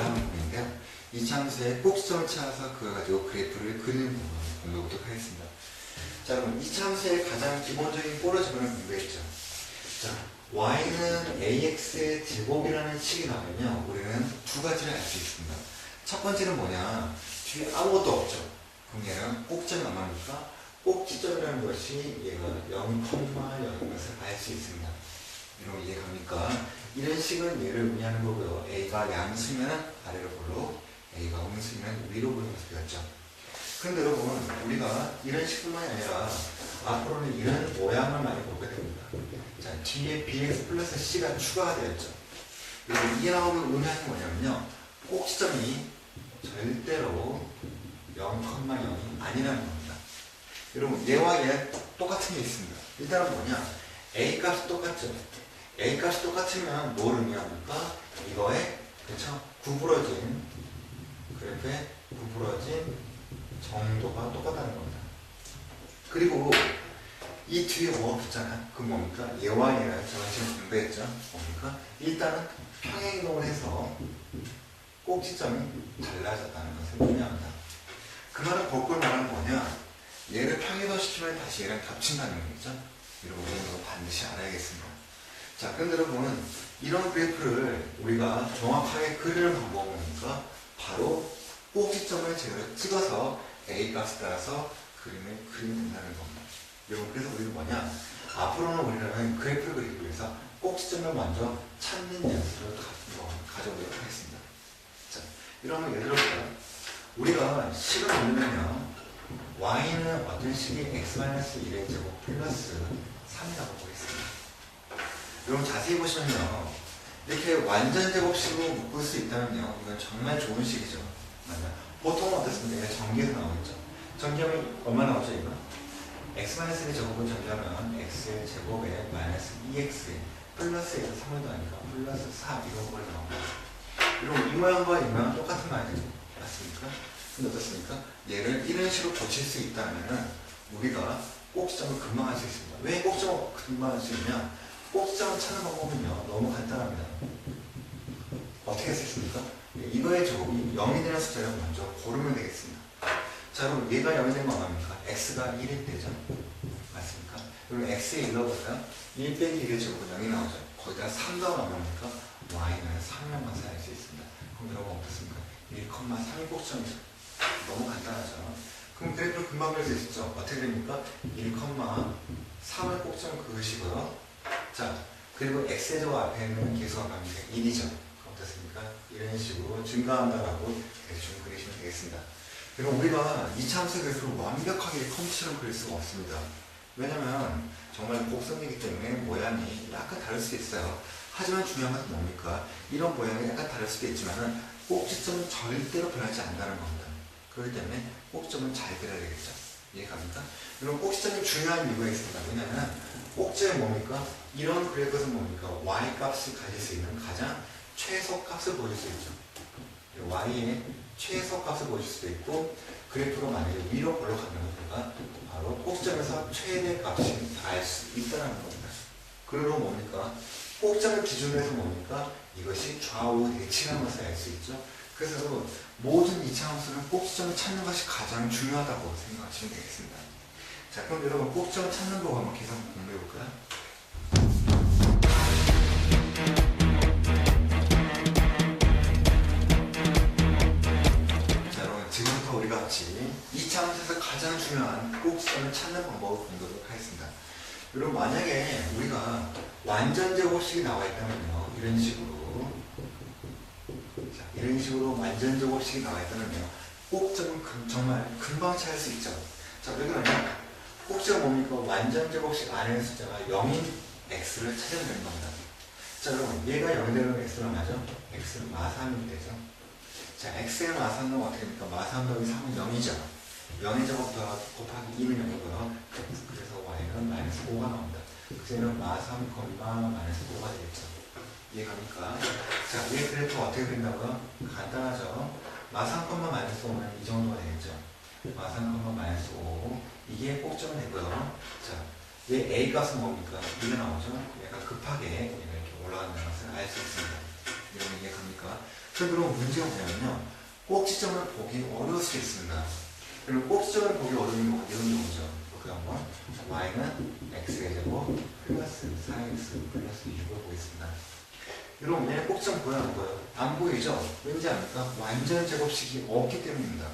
하는 부분인데요. 이차함수의 꼭지점을 찾아서 그걸 가지고 그래프를 그리는 부분 공부해보도록 하겠습니다. 자, 그럼 이차함수의 가장 기본적인 꼬라지문을 공부했죠. 자, y는 ax의 제곱이라는 식이 나오면요, 우리는 두 가지를 알 수 있습니다. 첫 번째는 뭐냐, 뒤에 아무것도 없죠. 그럼 얘는 꼭지점이 얼마입니까? 꼭지점이라는 것이 얘가 0,0인 것을 알 수 있습니다. 여러분 이해갑니까? 이런 식은 얘를 의미하는 거고요. a가 양수면 아래로 볼로, a가 음수면 위로 보는 것을 배웠죠. 그런데 여러분, 우리가 이런 식뿐만이 아니라 앞으로는 이런 모양을 많이 보게 됩니다. 자, 뒤에 bx 플러스 c가 추가가 되었죠. 그리고 이게 나오면 의미하는 게 뭐냐면요, 꼭지점이 절대로 0,0이 아니라는 겁니다. 여러분, 얘와 얘 똑같은 게 있습니다. 일단은 뭐냐, a 값이 똑같죠. a 값이 똑같으면 뭘 의미합니까? 이거에, 그쵸? 구부러진, 그래프의 구부러진 정도가 똑같다는 겁니다. 그리고 이 뒤에 뭐가 붙잖아. 그 뭡니까? 얘와 얘를 제가 지금 공부했죠. 뭡니까? 일단은 평행이동을 해서 꼭지점이 달라졌다는 것을 의미합니다. 그 말은 거꾸로 말하는 뭐냐? 얘를 평행이동시키면 다시 얘랑 겹친다는 얘기죠. 여러분, 이거 반드시 알아야겠습니다. 자, 그런데 여러분, 이런 그래프를 우리가 정확하게 그리는 방법은 뭡니까? 바로 꼭지점을 제대로 찍어서 a 값에 따라서 그림을 그리면 된다는 겁니다. 여러분, 그래서 우리는 뭐냐? 앞으로는 우리는 그래프를 그리기 위해서 꼭지점을 먼저 찾는 연습을 가져보도록 하겠습니다. 자, 이러면 예를 들어서 우리가 식을 보면요, y는 어떤 식이 x-1의 제곱 플러스 3이라고 보겠습니다. 여러분 자세히 보시면요, 이렇게 완전 제곱식으로 묶을 수 있다면요, 이건 정말 좋은 식이죠. 맞나요? 보통은 어떻습니까? 전기에서 나오겠죠. 전기하면 얼마 나오죠, 이거? x-1의 제곱은 전기하면 x의 제곱에 마이너스 2x 플러스에서 3을 더하니까 플러스 4 이런 걸 나옵니다. 그리고 이 모양과 이 모양은 똑같은 말이죠. 맞습니까? 근데 어떻습니까? 얘를 이런 식으로 고칠 수 있다면 우리가 꼭지점을 금방 할 수 있습니다. 왜 꼭지점을 금방 할 수 있냐? 꼭지점을 찾는 방법은요, 너무 간단합니다. 어떻게 할 수 있습니까? 이거의 제곱이 0이 되는 숫자를 먼저 고르면 되겠습니다. 자, 그럼 얘가 0이 되면 얼마입니까? x가 1이 되죠? 맞습니까? 그럼 x에 1 넣어볼까요? 1 빼기 1의 제곱은 0이 나오죠. 거기다 3 더하면 얼마입니까? y는 3을 맛을 알 수 있습니다. 그럼 여러분 어떻습니까? 1,3이 꼭지점이죠. 너무 간단하죠. 그럼 그래프를 금방 그릴 수 있죠. 어떻게 됩니까? 1,3을 꼭지점 그으시고요. 자, 그리고 x의 제곱 앞에 있는 계수가 갑니다. 1이죠. 어떻습니까? 이런 식으로 증가한다라고 대충 그리시면 되겠습니다. 그리고 우리가 이차함수 그래프를 완벽하게 컴퓨터처럼 그릴 수가 없습니다. 왜냐면 정말 곡선이기 때문에 모양이 약간 다를 수도 있어요. 하지만 중요한 것은 뭡니까? 이런 모양이 약간 다를 수도 있지만 꼭지점은 절대로 변하지 않는다는 겁니다. 그렇기 때문에 꼭지점은 잘 그려야 되겠죠. 이해갑니까? 그럼 꼭지점이 중요한 이유가 있습니다. 왜냐면 꼭지점이 뭡니까? 이런 그래프에서는 뭡니까? y 값을 가질 수 있는 가장 최소값을 보여줄 수 있죠. y의 최소값을 보여줄 수도 있고, 그래프가 만약에 위로 올라가면 우리가 바로 꼭지점에서 최대값을 알 수 있다는 겁니다. 그리고 뭡니까? 꼭지점을 기준으로 해서 뭡니까? 이것이 좌우 대칭한 것을 알 수 있죠. 그래서 모든 이차함수는 꼭지점을 찾는 것이 가장 중요하다고 생각하시면 되겠습니다. 자, 그럼 여러분 꼭지점을 찾는 법 한번 계속 공부해 볼까요? 우리가 같이 이차함수에서 가장 중요한 꼭지점을 찾는 방법을 공부하도록 하겠습니다. 여러분, 만약에 우리가 완전 제곱식이 나와 있다면요, 이런 식으로, 자, 이런 식으로 완전 제곱식이 나와 있다면요, 꼭지점은 정말 금방 찾을 수 있죠. 자, 왜 그러냐? 꼭지점 뭡니까? 완전 제곱식 안에 숫자가 0인 x를 찾으면 되는 겁니다. 자, 여러분, 얘가 0이 되면 x는 맞죠? x는 마삼이 되죠. 자, x의 마삼은 어떻게 됩니까? 마삼 더하기 3은 0이죠. 0의 제곱 곱하기 2는 0이고요. 그래서 y는 마이너스 5가 나옵니다. 그래서 얘는 마삼, 마이너스 5가 되겠죠. 이해갑니까? 자, 얘 그래프 어떻게 된다고요? 간단하죠. 마삼, 마이너스 5면 이 정도가 되겠죠. 마삼, 마이너스 5. 이게 꼭지점이 되고요. 자, 얘 a 값은 뭡니까? 이게 나오죠. 얘가 급하게 얘가 이렇게 올라가는 것을 알 수 있습니다. 여러분 이해갑니까? 그럼 문제가 뭐냐면요. 꼭지점을 보기 어려울 수 있습니다. 그리고 꼭지점을 보기 어려운 경우는 이런 경우죠. 그 한번 y는 x의 제곱 플러스 4x 플러스 6을 보겠습니다. 여러분 얘는 꼭지점 보여요 안 보여요? 안 보이죠? 왠지 압니까? 완전 제곱식이 없기 때문입니다.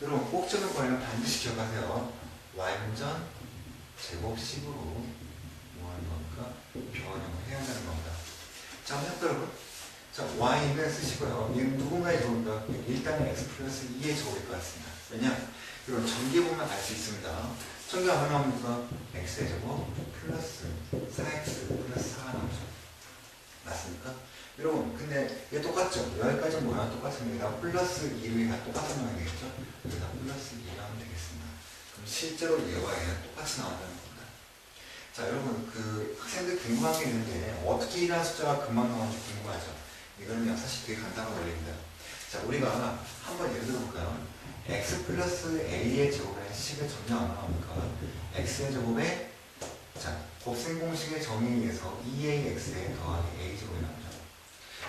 여러분 꼭지점을 보려면 반드시 기억하세요. 완전 제곱식으로 뭐 하는 겁니까? 변형을 해야 한다는 겁니다. 자, 한번 해볼까요, 여러분? 자, y는 쓰시고요. 얘는 누군가의 제곱입니다. 일단은 x 플러스 2의 제곱일 것 같습니다. 왜냐? 이런 전개 보면 알 수 있습니다. 전개 얼마 나옵니까? x의 제곱 플러스 4x 플러스 4가 나오죠. 맞습니까? 여러분, 근데 얘 똑같죠? 여기까지 뭐야? 똑같습니다. 플러스 2가 똑같은 모양이 되겠죠? 여기다 플러스 2가 하면 되겠습니다. 그럼 실제로 얘와 얘는 똑같이 나온다는 겁니다. 자, 여러분, 그 학생들 궁금한 게 있는데 어떻게 이러한 숫자가 금방 나오는지 궁금하죠? 이거는 사실 되게 간단한 원리입니다. 자, 우리가 한번 예를 들어볼까요? x 플러스 a의 제곱의 식의 정리 얼마 나옵니까? x의 제곱에 자, 곱셈 공식의 정의에 의해서 2ax에 더하기 a 제곱이 나오죠.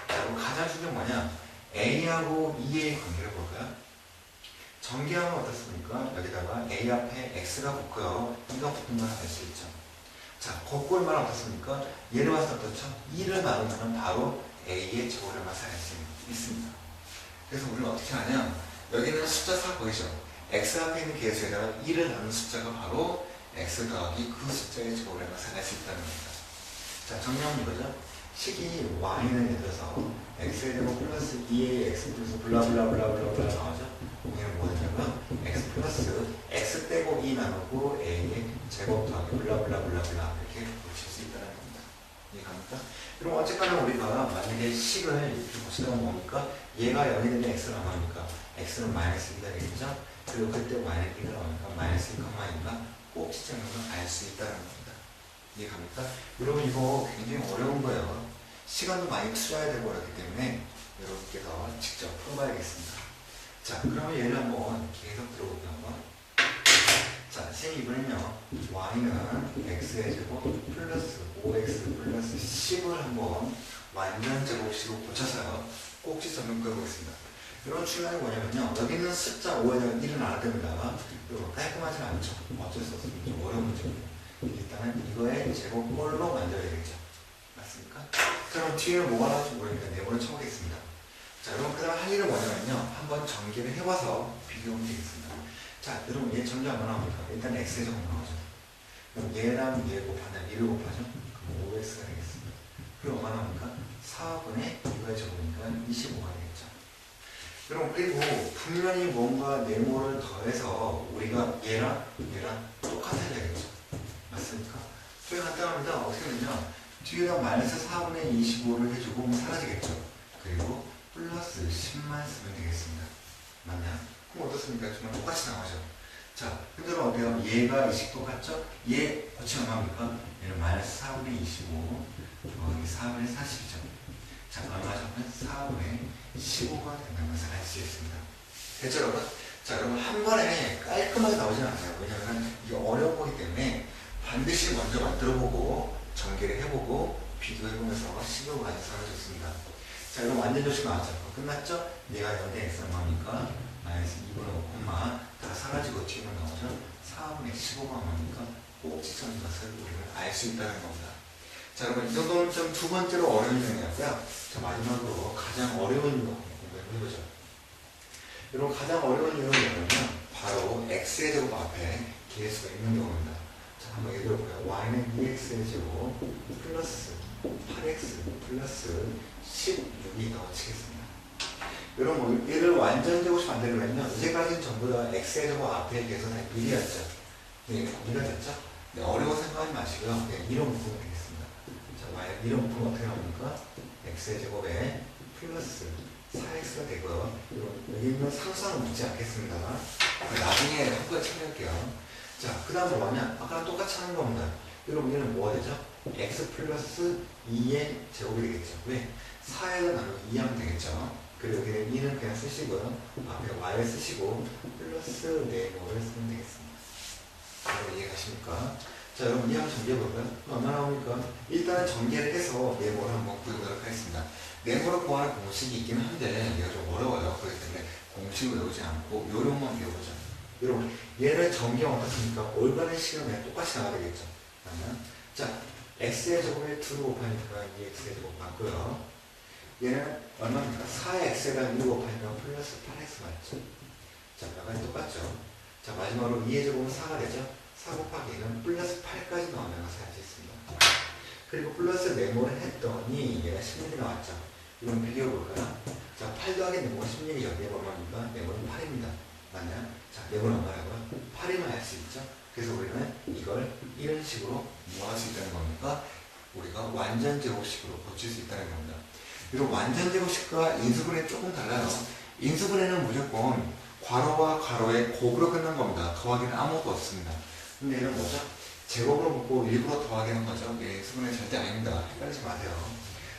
자, 그럼 가장 중요한 건 뭐냐? a하고 2a의 관계를 볼까요? 전개하면 어떻습니까? 여기다가 a 앞에 x가 붙고요. 2가 붙은 걸 알 수 있죠. 자, 거꾸로 말하면 어떻습니까? 얘를 봤을 때 어떻죠? 2를 나누면 바로 a의 제곱을 맞을 수 있습니다. 그래서 우리는 어떻게 하냐? 여기는 숫자 4 보이죠? x 앞에 있는 개수에다가 2를 나눈 숫자가 바로 x 더하기 그 숫자의 제곱을 맞을 수 있다는 겁니다. 자, 정리하면 이거죠? 식이 y는 예를 들어서 x의 제곱 플러스 2a x 플러스 블라블라블라블라 나오죠? 얘는 뭐냐면 x 플러스 x 떼고 2 나누고 a의 제곱 더하기 블라블라블라블라 이렇게 붙일 수 있다는 겁니다. 이해갑니까? 그럼 어쨌거나 우리가 만약에 식을 이렇게 보시다 보면 뭡니까? 얘가 0이 되면 x가 나오니까 x는 마이너스 2가 되겠죠? 그리고 그때 y는 1가 나오니까 마이너스 2,2가 꼭지점을 알 수 있다는 겁니다. 이해갑니까? 여러분 이거 굉장히 어려운 거예요. 시간도 많이 투자해야 되고 그렇기 때문에 여러분께서 직접 풀어봐야겠습니다. 자, 그러면 얘를 한번 계속 들어볼게요. 한번. 자, 선생님 이번엔요. y는 x의 제곱 플러스 5x 플러스 10을 한번 완전 제곱식으로 고쳐서요. 꼭지점을 그어보겠습니다. 이런 중요한 게 뭐냐면요. 여기는 숫자 5에다가 1을 알아야 됩니다. 이거 깔끔하진 않죠. 어쩔 수 없습니다. 좀 어려운 문제입니다. 일단은 이거의 제곱꼴로 만들어야 되겠죠. 맞습니까? 자, 그럼 뒤에는 뭐가 나올지 모르니까 네모를 쳐보겠습니다. 자, 여러분 그 다음 할 일은 뭐냐면요. 한번 전개를 해봐서 비교하면 되겠습니다. 자, 여러분 얘 전개 얼마 나옵니까? 일단 x의 제곱 나오죠. 그럼 얘랑 얘 곱하면 1을 곱하죠? 그럼 5x가 되겠습니다. 그럼 얼마 나옵니까? 4분의 이거의 제곱이니까 25가 되겠죠. 여러분 그리고 분명히 뭔가 네모를 더해서 우리가 얘랑 똑같아야 되겠죠. 맞습니까? 되게 간단합니다. 어떻게 되냐? 뒤에다 마이너스 4분의 25를 해주고 사라지겠죠. 그리고 플러스 10만 쓰면 되겠습니다. 맞나요? 그럼 어떻습니까? 정말 똑같이 나오죠. 자, 근데 어때요? 얘가 20 똑같죠? 얘 어찌 얼마입니까? 얘는 마이너스 4분의 25 더하기 4분의 40이죠. 자, 얼마죠? 4분의 15가 된다는 것을 알 수 있습니다. 됐죠, 여러분? 자, 여러분 한 번에 깔끔하게 나오진 않아요. 왜냐하면 이게 어려운 거기 때문에 반드시 먼저 만들어보고 전개를 해보고 비교해보면서 식으로 완성하면 좋습니다. 자, 여러분 완전 조식 나왔죠? 끝났죠? 얘가 0대 x 얼마입니까? 마이너스 2분의 5, 다 사라지고 뒤로 나오죠? 4분의 15가 얼마입니까? 꼭지점인 것을 우리는 알 수 있다는 겁니다. 자, 여러분 이 정도는 좀 두 번째로 어려운 유형이었고요. 자, 마지막으로 가장 어려운 유형 공부를 해보죠. 여러분 가장 어려운 유형은 뭐냐면 바로 x의 제곱 앞에 개수가 있는 경우입니다. 자, 한번 예를 들어볼까요? y는 2x의 제곱 플러스 8x 플러스 16이 더치겠습니다. 여러분 얘를 완전 제곱식 만들려면요. 이제까지는 전부 다 x의 제곱 앞에 개수 다 미리였죠. 네, 미리가 됐죠? 네, 어려워 생각하지 마시고요. 네, 이런 부분이 되겠습니다. 자, y 이런 부분 어떻게 나옵니까? x의 제곱에 플러스 4x가 되고요. 여기 있는 상수항은 묻지 않겠습니다. 나중에 한꺼번에 참여할게요. 자, 그 다음에 뭐냐? 아까랑 똑같이 하는 겁니다. 여러분 얘는 뭐가 되죠? x 플러스 2의 제곱이 되겠죠. 왜? 4에다 나누기 2 하면 되겠죠. 그리고 여기는 2는 그냥 쓰시고요. 앞에 y를 쓰시고 플러스 네모를 쓰면 되겠습니다. 여러분 이해가십니까? 자, 여러분 이 한번 정리해볼까요? 얼마 나옵니까? 일단 정리를 해서 네모를 한번 구해보도록 하겠습니다. 네모를 구하는 공식이 있긴 한데 얘가 좀 어려워요. 그렇기 때문에 공식을 외우지 않고 요령만 배워보자. 여러분 얘를 정리하면 어떻습니까? 올바른 시간에 똑같이 나가야 되겠죠. 그러면 자, x의 제곱에 2를 곱하니까 2x의 제곱 맞고요. 얘는 얼마입니까? 4x에다 1 곱하니까 플러스 8x 맞죠? 자, 나가니 똑같죠? 자, 마지막으로 2의 제곱은 4가 되죠? 4 곱하기 1은 플러스 8까지 나오면 사야지 있습니다. 그리고 플러스 네모를 했더니 얘가 16이 나왔죠? 이건 비교해볼까요? 자, 8 더하기 네모가 16이죠? 네모 얼마입니까? 네모는 8입니다. 맞나요? 자, 네모는 얼마라고요? 8이만 할 수 있죠? 그래서 우리는 이걸 이런 식으로 뭐 할 수 있다는 겁니까? 우리가 완전 제곱식으로 고칠 수 있다는 겁니다. 그리고 완전 제곱식과 인수분해 조금 달라요. 인수분해는 무조건 괄호와 괄호의 곱으로 끝난 겁니다. 더하기는 아무것도 없습니다. 근데 얘는 뭐죠? 제곱으로 묶고 일부러 더하기는 거죠. 예, 수분의 절대 아닙니다. 헷갈리지 마세요.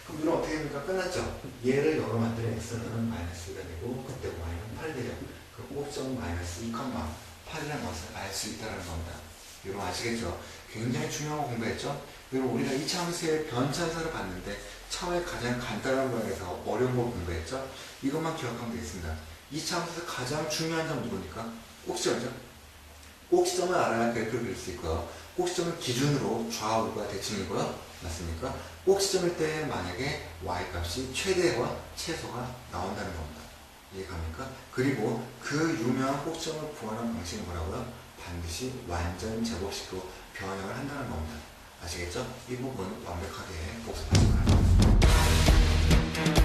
그럼 이건 어떻게 됩니까? 끝났죠? 얘를 0으로 만드는 x는 마이너스 2가 되고 그때 y는 8이 되죠. 그럼 꼭점 마이너스 2,8이라는 것을 알 수 있다는 겁니다. 여러분 아시겠죠? 굉장히 중요한 거 공부했죠? 그리고 우리가 이차함수의 변차에서를 봤는데 처음에 가장 간단한 거에서 어려운 거 공부했죠? 이것만 기억하면 되겠습니다. 이차함수에서 가장 중요한 점 누구니까? 꼭지점이죠? 꼭지점을 알아야 그래프를 그릴 수 있고요. 꼭지점을 기준으로 좌우가 대칭이고요. 맞습니까? 꼭지점일 때 만약에 y값이 최대와 최소가 나온다는 겁니다. 이해갑니까? 그리고 그 유명한 꼭지점을 구하는 방식이 뭐라고요? 반드시 완전 제곱식으로 변형을 한다는 겁니다. 아시겠죠? 이 부분 완벽하게 복습하시기 바랍니다.